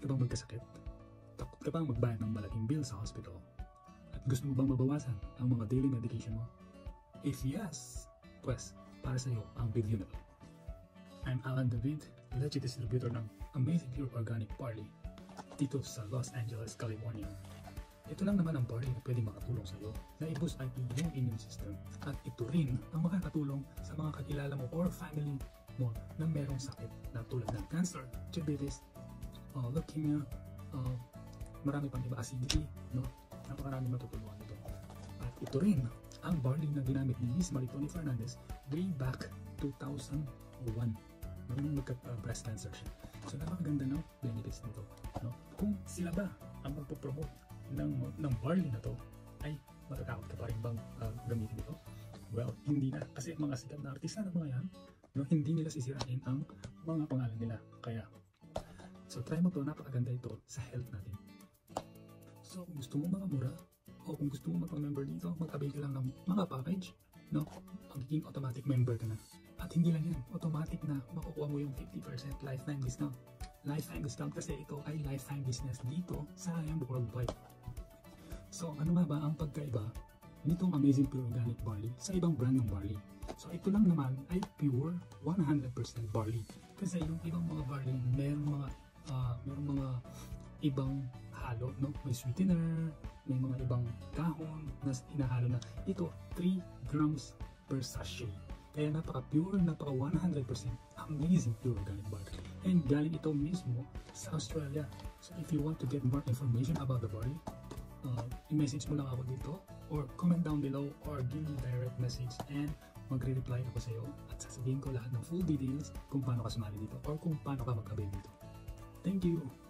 ka bang magkasakit? Takot ka bang magbayad ng malaking bill sa hospital? At gusto mo bang mabawasan ang mga daily medication mo? If yes, pues para sa iyo ang video na to. I'm Alan David, legit distributor ng Amazing Pure Organic Barley dito sa Los Angeles, California. Ito lang naman ang barley na pwede makatulong sa iyo na i-boost ang iyong immune system, at ito rin ang makakatulong sa mga kakilala mo or family mo na merong sakit na tulad ng cancer, diabetes, leukemia, marami pang iba, acidity, no? Napakarami matutulungan ito. At ito rin ang barley na ginamit ni Miss Maritoni Fernandez way back 2001 nung nagka-breast cancer siya. So napakaganda ng benefits nito, no? Kung sila ba ang magpo-promote ng barley na to, ay matatakot ka pa rin bang gamitin ito? Well, hindi na, kasi mga sikat na artista ng mga yan, no, hindi nila sisirain ang mga pangalan nila. Kaya so try mo to, napakaganda ito sa health natin. So kung gusto mo mga mura, o kung gusto mo magpa-member dito, mag-avail ka lang ng mga package, no? Magiging automatic member ka na. At hindi lang yan, automatic na makukuha mo yung 50% lifetime discount. Lifetime discount kasi ito ay lifetime business dito sa Ayam Worldwide. So ano nga ba ang pagkaiba nitong Amazing Pure Organic Barley sa ibang brand ng barley? So ito lang naman ay pure 100% barley. Kasi yung ibang mga barley merong mga ibang halo, no? May sweetener, may mga ibang dahon na hinahalo na. Ito 3 grams per sachet. Kaya napaka-pure, napaka 100% Amazing Pure Organic Barley. And galing ito mismo sa Australia. So if you want to get more information about the barley, i-message mo lang ako dito or comment down below or give me direct message and magre-reply ako sa iyo at sasabihin ko lahat ng full details kung paano ka sumali dito or kung paano ka mag-avail dito. Thank you!